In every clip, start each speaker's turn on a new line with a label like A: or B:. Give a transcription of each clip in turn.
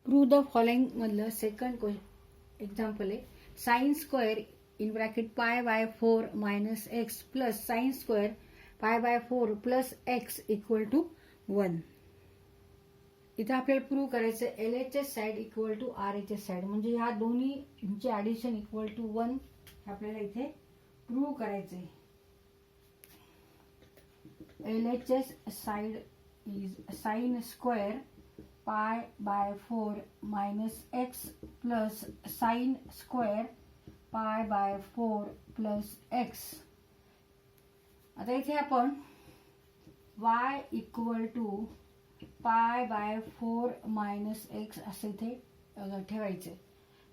A: Prove the following मधलं second example आहे sine square in bracket pi by 4 minus x plus sine square pi by 4 plus x equal to 1. इथे आपल्याला prove करायचं LHS side equal to RHS side, म्हणजे ह्या दोन्हीचे addition equal to 1 आपल्याला इथे प्रूव्ह करायचंय. LHS side is sine square pi by 4 minus x plus sine square pi by 4 plus x. आता इथे आपण y equal to pi by 4 minus x असं इथे ठेवायचे,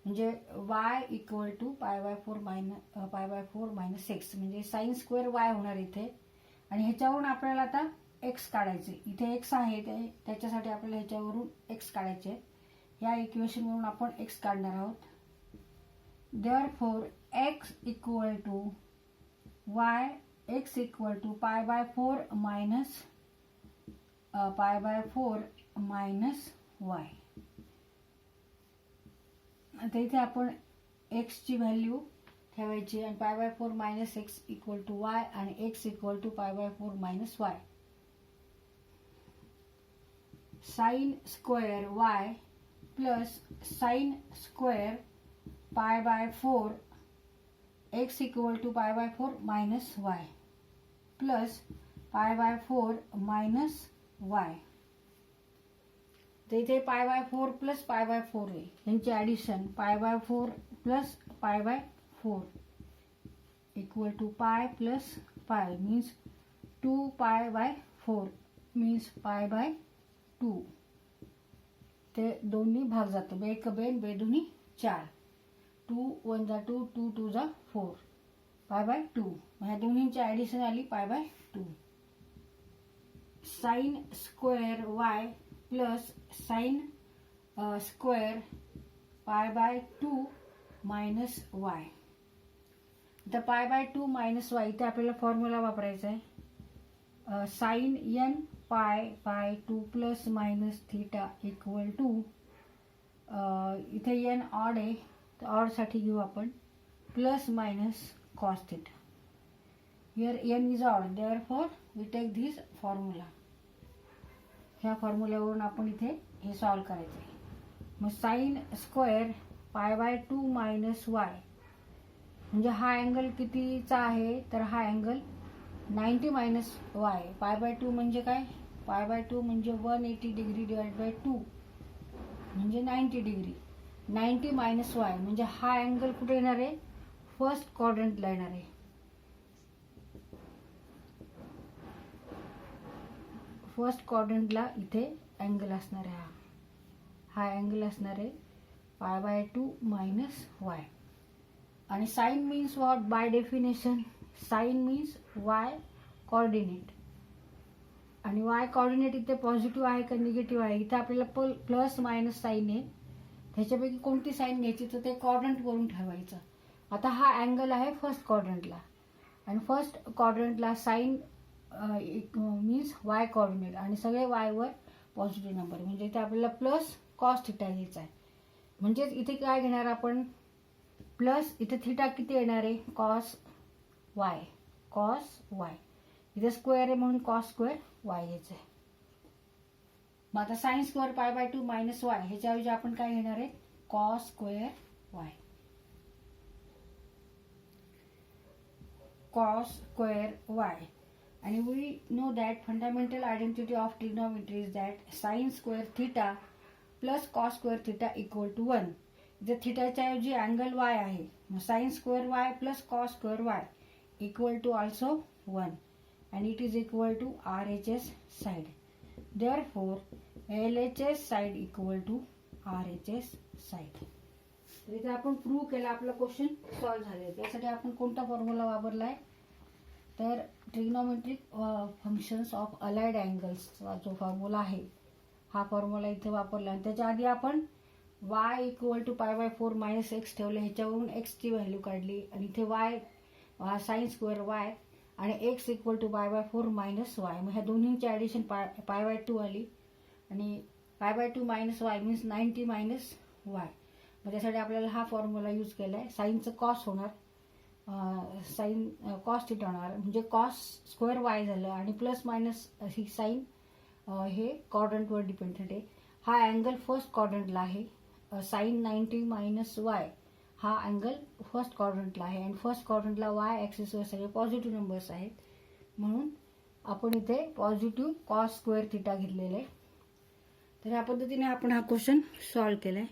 A: म्हणजे y equal to pi by 4 minus x म्हणजे sine square y होणार इथे. आणि ह्याच्यावरून आपल्याला आता x काढायचे. इथे x आहे त्याच्यासाठी आपल्याला ह्याच्यावरून x काढायचे. या इक्वेशन वरून आपण x काढणार आहोत. Therefore x equal to y x equal to pi by 4 minus pi by 4 minus y. आता इथे आपण x ची व्हॅल्यू ठेवायची आणि pi by 4 minus x equal to y आणि x equal to pi by 4 minus y. Sine square y plus sine square pi by 4 x equal to pi by 4 minus y plus pi by 4 minus y. तर इथे पाय by 4 plus pi by 4 आहे, यांची addition pi by 4 plus pi by 4 equal to pi plus pi means 2 pi by 4 means पाय by 2. ते दोन्ही भाग जातो, बेक बेन बेदुनी 4. 2 1 जा 2 2 2 जा 4 पाय बाय 2. ह्या दोन्हींची ऍडिशन आली पाय by 2. Sign square y plus sine square pi by 2 minus y. तर पाय बाय 2 मायनस y इथे आपल्याला फॉर्म्युला वापरायचा आहे. Sine n pi by 2 plus minus theta equal to इथे n ऑड आहे तर ऑड साठी घेऊ आपण plus minus cos theta. Here n is odd, therefore we take this formula. ह्या फॉर्म्युल्यावरून आपण इथे हे सॉल्व करायचं आहे. मग sine square pi by 2 minus y म्हणजे हा अँगल कितीचा आहे, तर हा angle 90 minus y. Pi by 2 म्हणजे काय, पाय बाय 2 म्हणजे 180 डिग्री डिवाइड बाय 2 म्हणजे 90 डिग्री. 90 मायनस y म्हणजे हा अँगल कुठे येणार आहे, फर्स्ट क्वाड्रंटला येणार आहे. फर्स्ट क्वाड्रंटला इथे अँगल असणार आहे. हा अँगल असणार आहे पाय बाय 2 मायनस y. आणि sine means what, by definition sine means y coordinate. आणि y कोऑर्डिनेट इथे पॉझिटिव्ह आहे का निगेटिव्ह आहे, इथे आपल्याला प्लस मायनस साइन आहे. त्याच्यापैकी कोणती साइन घ्यायची तर ते क्वाड्रंट वरून ठेवायचं. आता हा अँगल आहे फर्स्ट क्वाड्रंटला आणि फर्स्ट क्वाड्रंटला साइन मीन्स y कोऑर्डिनेट आणि सगळे y वर पॉझिटिव्ह नंबर, म्हणजे इथे आपल्याला प्लस कॉस थिटा घ्यायचा आहे. म्हणजेच इथे काय घेणार आपण प्लस, इथे थिटा किती येणार आहे कॉस y. कॉस y इथे स्क्वेअर आहे म्हणून कॉस स्क्वेअर y घ्यायचं आहे. मग आता sine square pi by 2 minus y ह्याच्याऐवजी आपण काय घेणार आहे cos square y. Cos square y. आणि we know that fundamental identity of trigonometry is that sine square theta plus cos square theta equal to 1. इथे थिटाच्या ऐवजी अँगल y आहे, मग sine square y plus cos square y equal to also 1 and it is equal to RHS side. Therefore, LHS side equal to RHS side. तर इथे आपण prove केला, आपला क्वेश्चन सॉल्व्ह झाले. त्यासाठी आपण कोणता फॉर्म्युला वापरलाय तर ट्रिग्नोमेट्रिक फंक्शन्स ऑफ अलाइड अँगल्सचा जो फॉर्म्युला आहे हा फॉर्म्युला इथे वापरला. आणि त्याच्या आधी आपण y equal to pi by 4 minus x ठेवले, ह्याच्यावरून x ची व्हॅल्यू काढली आणि इथे y साइन स्क्वेअर y आणि x equal to pi by 4 minus y. मग ह्या दोन्हींची ऍडिशन पाय बाय 2 आली आणि π/2 minus y means 90 minus y. मग त्यासाठी आपल्याला हा फॉर्म्युला यूज केला आहे. साईनचं कॉस होणार, साईन कॉस थिटा होणार म्हणजे कॉस स्क्वेअर वाय झालं आणि प्लस मायनस ही साईन हे क्वाड्रंटवर डिपेंडेंट आहे. हा अँगल फर्स्ट क्वाड्रंटला आहे. साईन 90 मायनस वाय हा अँगल फर्स्ट क्वाड्रंटला आहे आणि फर्स्ट क्वाड्रंटला वाय ॲक्सिसवर सगळे पॉझिटिव्ह नंबर्स आहेत. म्हणून आपण इथे पॉझिटिव्ह कॉस स्क्वेअर थिटा घेतलेला आहे. तर ह्या पद्धतीने आपण हा क्वेश्चन सॉल्व्ह केला आहे.